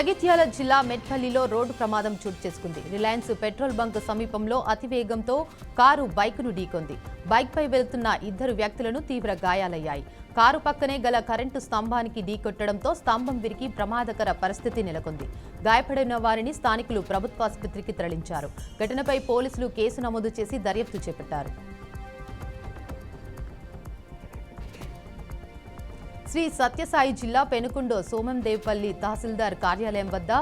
జగిత్యాల జిల్లా మెట్పల్లిలో రోడ్డు ప్రమాదం చోటు చేసుకుంది. రిలయన్స్ పెట్రోల్ బంక్ సమీపంలో అతివేగంతో కారు బైక్ను ఢీకొంది. బైక్పై వెళ్తున్న ఇద్దరు వ్యక్తులను తీవ్ర గాయాలయ్యాయి. కారు పక్కనే గల కరెంటు స్తంభానికి ఢీకొట్టడంతో స్తంభం విరిగి ప్రమాదకర పరిస్థితి నెలకొంది. గాయపడిన వారిని స్థానికులు ప్రభుత్వాసుపత్రికి తరలించారు. ఘటనపై పోలీసులు కేసు నమోదు చేసి దర్యాప్తు చేపట్టారు. శ్రీ సత్యసాయి జిల్లా పెనుకొండ సోమందేవపల్లి తహసీల్దార్ కార్యాలయం వద్ద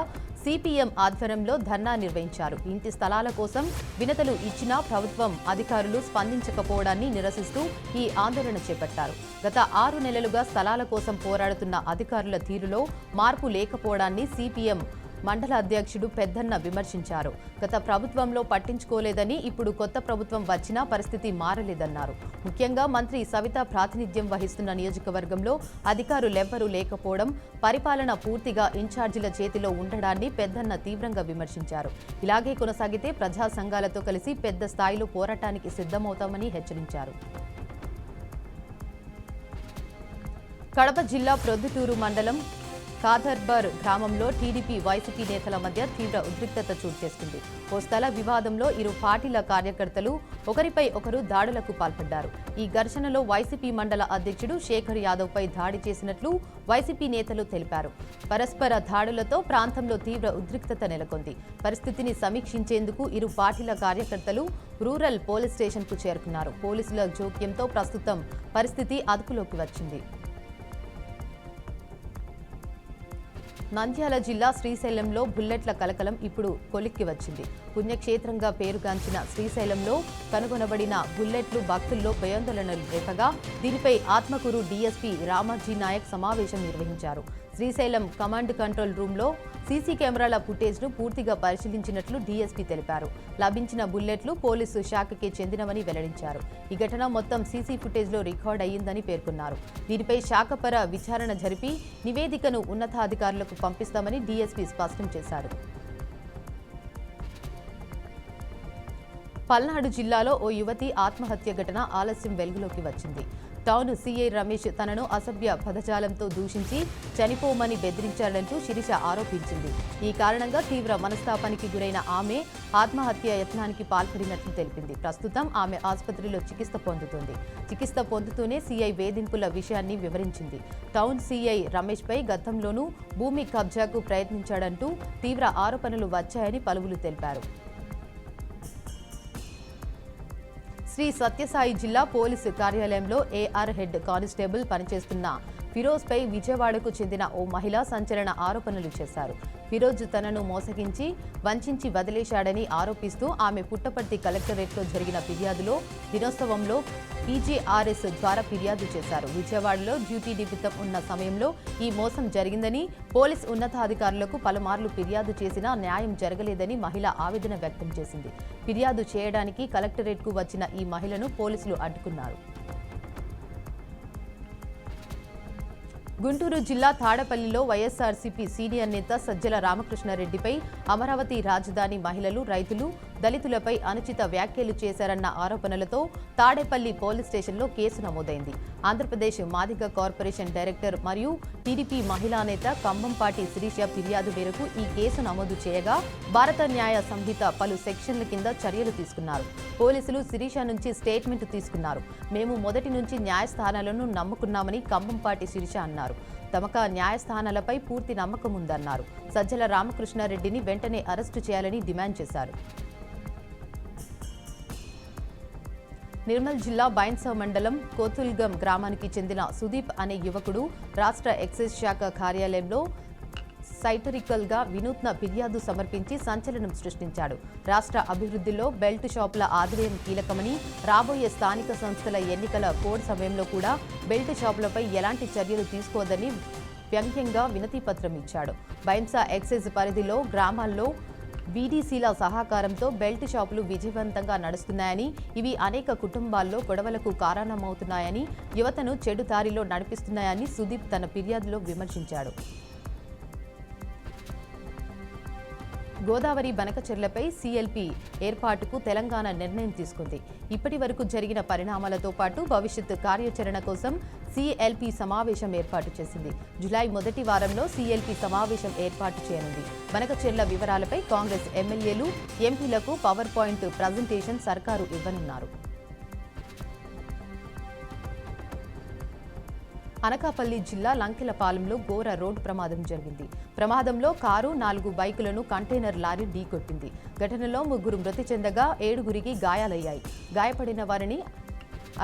సిపిఎం ఆధ్వర్యంలో ధర్నా నిర్వహించారు. ఇంటి స్థలాల కోసం వినతులు ఇచ్చినా ప్రభుత్వం అధికారులు స్పందించకపోవడాన్ని నిరసిస్తూ ఈ ఆందోళన చేపట్టారు. గత 6 నెలలుగా స్థలాల కోసం పోరాడుతున్న అధికారుల తీరులో మార్పు లేకపోవడాన్ని సిపిఎం మండల అధ్యక్షుడు పెద్దన్న విమర్శించారు. గత ప్రభుత్వంలో పట్టించుకోలేదని, ఇప్పుడు కొత్త ప్రభుత్వం వచ్చినా పరిస్థితి మారలేదన్నారు. ముఖ్యంగా మంత్రి సవిత ప్రాతినిధ్యం వహిస్తున్న నియోజకవర్గంలో అధికారులెవ్వరూ లేకపోవడం, పరిపాలన పూర్తిగా ఇన్ఛార్జీల చేతిలో ఉండడాన్ని పెద్దన్న తీవ్రంగా విమర్శించారు. ఇలాగే కొనసాగితే ప్రజా సంఘాలతో కలిసి పెద్ద స్థాయిలో పోరాటానికి సిద్ధమవుతామని హెచ్చరించారు. కడప జిల్లా ప్రొద్దుటూరు మండలం కాదర్బర్ గ్రామంలో టీడీపీ వైసీపీ నేతల మధ్య తీవ్ర ఉద్రిక్తత చోటు చేసుకుంది. ఓ స్థల వివాదంలో ఇరు పార్టీల కార్యకర్తలు ఒకరిపై ఒకరు దాడులకు పాల్పడ్డారు. ఈ ఘర్షణలో వైసీపీ మండల అధ్యక్షుడు శేఖర్ యాదవ్పై దాడి చేసినట్లు వైసీపీ నేతలు తెలిపారు. పరస్పర దాడులతో ప్రాంతంలో తీవ్ర ఉద్రిక్తత నెలకొంది. పరిస్థితిని సమీక్షించేందుకు ఇరు పార్టీల కార్యకర్తలు రూరల్ పోలీస్ స్టేషన్కు చేరుకున్నారు. పోలీసుల జోక్యంతో ప్రస్తుతం పరిస్థితి అదుపులోకి వచ్చింది. నంద్యాల జిల్లా శ్రీశైలంలో బుల్లెట్ల కలకలం ఇప్పుడు కొలిక్కి వచ్చింది. పుణ్యక్షేత్రంగా పేరుగాంచిన శ్రీశైలంలో కనుగొనబడిన బుల్లెట్లు భక్తుల్లో భయాందోళనలు రేపగా దీనిపై ఆత్మకూరు డీఎస్పీ రామాజీ నాయక్ సమావేశం నిర్వహించారు. శ్రీశైలం కమాండ్ కంట్రోల్ రూమ్లో సీసీ కెమెరాల ఫుటేజ్ను పూర్తిగా పరిశీలించినట్లు డీఎస్పీ తెలిపారు. లభించిన బుల్లెట్లు పోలీసు శాఖకే చెందినవని వెల్లడించారు. ఈ ఘటన మొత్తం సీసీ ఫుటేజ్లో రికార్డ్ అయ్యిందని పేర్కొన్నారు. దీనిపై శాఖపర విచారణ జరిపి నివేదికను ఉన్నతాధికారులకు పంపిస్తామని డీఎస్పీ స్పష్టం చేశారు. పల్నాడు జిల్లాలో ఓ యువతి ఆత్మహత్య ఘటన ఆలస్యం వెలుగులోకి వచ్చింది. టౌన్ సీఐ రమేష్ తనను అసభ్య పదజాలంతో దూషించి చనిపోమని బెదిరించాడంటూ శిరీష ఆరోపించింది. ఈ కారణంగా తీవ్ర మనస్తాపానికి గురైన ఆమె ఆత్మహత్య యత్నానికి పాల్పడినట్లు తెలిపింది. ప్రస్తుతం ఆమె ఆసుపత్రిలో చికిత్స పొందుతూనే సీఐ వేధింపుల విషయాన్ని వివరించింది. టౌన్ సీఐ రమేష్పై గతంలోనూ భూమి కబ్జాకు ప్రయత్నించాడంటూ తీవ్ర ఆరోపణలు వచ్చాయని పలువురు తెలిపారు. శ్రీ సత్యసాయి జిల్లా పోలీసు కార్యాలయంలో ఏఆర్ హెడ్ కానిస్టేబుల్ పనిచేస్తున్న ఫిరోజ్పై విజయవాడకు చెందిన ఓ మహిళ సంచలన ఆరోపణలు చేశారు. ఫిరోజ్ తనను మోసగించి వంచించి వదిలేశాడని ఆరోపిస్తూ ఆమె పుట్టపర్తి కలెక్టరేట్లో జరిగిన ఫిర్యాదులో దినోత్సవంలో పీజీఆర్ఎస్ ద్వారా ఫిర్యాదు చేశారు. విజయవాడలో డ్యూటీ నిమిత్తం ఉన్న సమయంలో ఈ మోసం జరిగిందని, పోలీస్ ఉన్నతాధికారులకు పలుమార్లు ఫిర్యాదు చేసినా న్యాయం జరగలేదని మహిళ ఆవేదన వ్యక్తం చేసింది. ఫిర్యాదు చేయడానికి కలెక్టరేట్కు వచ్చిన ఈ మహిళను పోలీసులు అడ్డుకున్నారు. గుంటూరు జిల్లా తాడపల్లిలో వైఎస్ఆర్సీపీ సీనియర్ నేత సజ్జల రామకృష్ణారెడ్డిపై అమరావతి రాజధాని మహిళలు, రైతులు, దళితులపై అనుచిత వ్యాఖ్యలు చేశారన్న ఆరోపణలతో తాడేపల్లి పోలీస్ స్టేషన్లో కేసు నమోదైంది. ఆంధ్రప్రదేశ్ మాదిగ కార్పొరేషన్ డైరెక్టర్ మరియు టీడీపీ మహిళా నేత కంభంపాటి శిరీష ఫిర్యాదు మేరకు ఈ కేసు నమోదు చేయగా భారత న్యాయ సంహిత పలు సెక్షన్ల కింద చర్యలు తీసుకున్నారు. పోలీసులు శిరీష నుంచి స్టేట్మెంట్ తీసుకున్నారు. మేము మొదటి నుంచి న్యాయస్థానాలను నమ్ముకున్నామని కంభంపాటి శిరీష అన్నారు. తమకు న్యాయస్థానాలపై పూర్తి నమ్మకం ఉందన్నారు. సజ్జల రామకృష్ణారెడ్డిని వెంటనే అరెస్టు చేయాలని డిమాండ్ చేశారు. నిర్మల్ జిల్లా బైన్సా మండలం కోతుల్గం గ్రామానికి చెందిన సుదీప్ అనే యువకుడు రాష్ట్ర ఎక్సైజ్ శాఖ కార్యాలయంలో సైటరికల్గా వినూత్న ఫిర్యాదు సమర్పించి సంచలనం సృష్టించాడు. రాష్ట్ర అభివృద్ధిలో బెల్ట్ షాపుల ఆదాయం కీలకమని, రాబోయే స్థానిక సంస్థల ఎన్నికల కోడ్ సమయంలో కూడా బెల్ట్ షాపులపై ఎలాంటి చర్యలు తీసుకోవద్దని వ్యంగ్యంగా వినతిపత్రం ఇచ్చాడు. బైన్సా ఎక్సైజ్ పరిధిలో గ్రామాల్లో వీడీసీల సహకారంతో బెల్ట్ షాపులు విజయవంతంగా నడుస్తున్నాయని, ఇవి అనేక కుటుంబాల్లో గొడవలకు కారణమవుతున్నాయని, యువతను చెడు దారిలో నడిపిస్తున్నాయని సుదీప్ తన ఫిర్యాదులో విమర్శించాడు. గోదావరి బనకచెర్లపై సీఎల్పీ ఏర్పాటుకు తెలంగాణ నిర్ణయం తీసుకుంది. ఇప్పటి వరకు జరిగిన పరిణామాలతో పాటు భవిష్యత్ కార్యాచరణ కోసం సీఎల్పీ సమావేశం ఏర్పాటు చేసింది. జులై మొదటి వారంలో సీఎల్పీ సమావేశం ఏర్పాటు చేయనుంది. బనకచెర్ల వివరాలపై కాంగ్రెస్ ఎమ్మెల్యేలు, ఎంపీలకు పవర్ పాయింట్ ప్రజెంటేషన్ సర్కారు ఇవ్వనున్నారు. అనకాపల్లి జిల్లా లంకెలపాలెంలో ఘోర రోడ్డు ప్రమాదం జరిగింది. ప్రమాదంలో కారు, 4 బైకులను కంటైనర్ లారీ ఢీకొట్టింది. ఘటనలో 3 మృతి చెందగా 7గురికి గాయాలయ్యాయి. గాయపడిన వారిని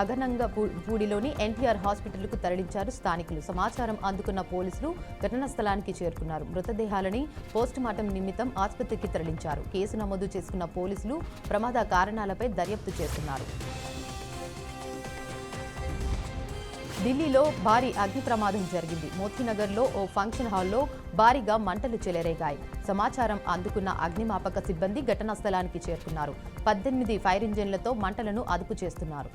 అగనంగపూడిలోని ఎన్టీఆర్ హాస్పిటల్కు తరలించారు స్థానికులు. సమాచారం అందుకున్న పోలీసులు ఘటనా స్థలానికి చేరుకున్నారు. మృతదేహాలని పోస్టుమార్టం నిమిత్తం ఆసుపత్రికి తరలించారు. కేసు నమోదు చేసుకున్న పోలీసులు ప్రమాద కారణాలపై దర్యాప్తు చేస్తున్నారు. ఢిల్లీలో భారీ అగ్ని ప్రమాదం జరిగింది. మోతీనగర్లో ఓ ఫంక్షన్ హాల్లో భారీగా మంటలు చెలరేగాయి. సమాచారం అందుకున్న అగ్నిమాపక సిబ్బంది ఘటనా స్థలానికి చేరుకున్నారు. 18 ఫైర్ ఇంజిన్లతో మంటలను అదుపు చేస్తున్నారు.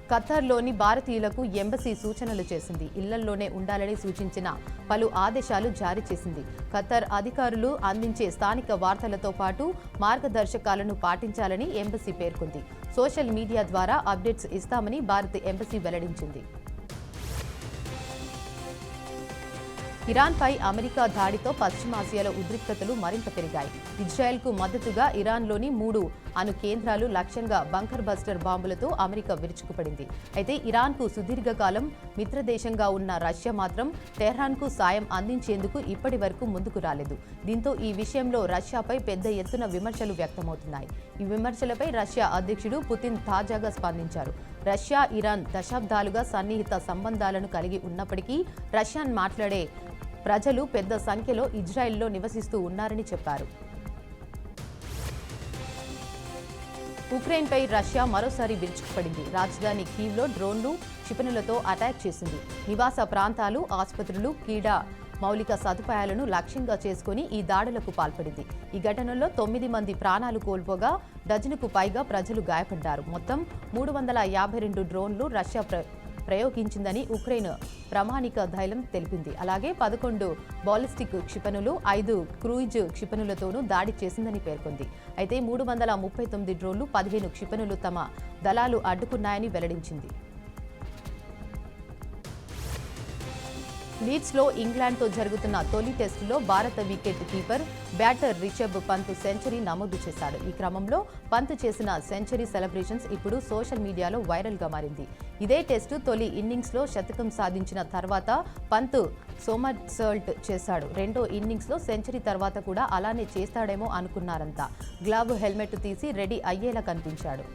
ఖతార్లోని భారతీయులకు ఎంబసీ సూచనలు చేసింది. ఇళ్లల్లోనే ఉండాలని సూచించిన పలు ఆదేశాలు జారీ చేసింది. ఖతార్ అధికారులు అందించే స్థానిక వార్తలతో పాటు మార్గదర్శకాలను పాటించాలని ఎంబసీ పేర్కొంది. సోషల్ మీడియా ద్వారా అప్డేట్స్ ఇస్తామని భారత ఎంబసీ వెల్లడించింది. ఇరాన్పై అమెరికా దాడితో పశ్చిమాసియాలో ఉద్రిక్తతలు మరింత పెరిగాయి. ఇజ్రాయెల్కు మద్దతుగా ఇరాన్లోని 3 అణు కేంద్రాలు లక్ష్యంగా బంకర్ బస్టర్ బాంబులతో అమెరికా విరుచుకుపడింది. అయితే ఇరాన్కు సుదీర్ఘకాలం మిత్రదేశంగా ఉన్న రష్యా మాత్రం టెహ్రాన్కు సాయం అందించేందుకు ఇప్పటి వరకు ముందుకు రాలేదు. దీంతో ఈ విషయంలో రష్యాపై పెద్ద ఎత్తున విమర్శలు వ్యక్తమవుతున్నాయి. ఈ విమర్శలపై రష్యా అధ్యక్షుడు పుతిన్ తాజాగా స్పందించారు. రష్యా, ఇరాన్ దశాబ్దాలుగా సన్నిహిత సంబంధాలను కలిగి ఉన్నప్పటికీ రష్యన్ మాట్లాడే ప్రజలు పెద్ద సంఖ్యలో ఇజ్రాయెల్లో నివసిస్తూ ఉన్నారని చెప్పారు. ఉక్రెయిన్పై రష్యా మరోసారి విరుచుకుపడింది. రాజధాని కీవ్లో డ్రోన్లు, క్షిపణులతో అటాక్ చేసింది. నివాస ప్రాంతాలు, ఆసుపత్రులు, క్రీడా మౌలిక సదుపాయాలను లక్ష్యంగా చేసుకుని ఈ దాడులకు పాల్పడింది. ఈ ఘటనలో 9 మంది ప్రాణాలు కోల్పోగా డజనుకు పైగా ప్రజలు గాయపడ్డారు. మొత్తం 352 డ్రోన్లు రష్యా ప్రయోగించిందని ఉక్రెయిన్ ప్రామాణిక ధైర్యం తెలిపింది. అలాగే 11 బాలిస్టిక్ క్షిపణులు, 5 క్రూయిజ్ క్షిపణులతోనూ దాడి చేసిందని పేర్కొంది. అయితే 339 డ్రోన్లు, 15 క్షిపణులు తమ దళాలు అడ్డుకున్నాయని వెల్లడించింది. లీడ్స్లో ఇంగ్లాండ్తో జరుగుతున్న తొలి టెస్టులో భారత wicket keeper batter Rishabh Pant century నమోదు చేశాడు. ఈ క్రమంలో పంత్ చేసిన సెంచరీ సెలబ్రేషన్స్ ఇప్పుడు సోషల్ మీడియాలో వైరల్గా మారింది. ఇదే టెస్టు తొలి ఇన్నింగ్స్లో శతకం సాధించిన తర్వాత పంత్ సోమర్సాల్ట్ చేశాడు. రెండో ఇన్నింగ్స్లో సెంచరీ తర్వాత కూడా అలానే చేస్తాడేమో అనుకున్నారంతా. గ్లవ్, హెల్మెట్ తీసి రెడీ అయ్యేలా కనిపించాడు.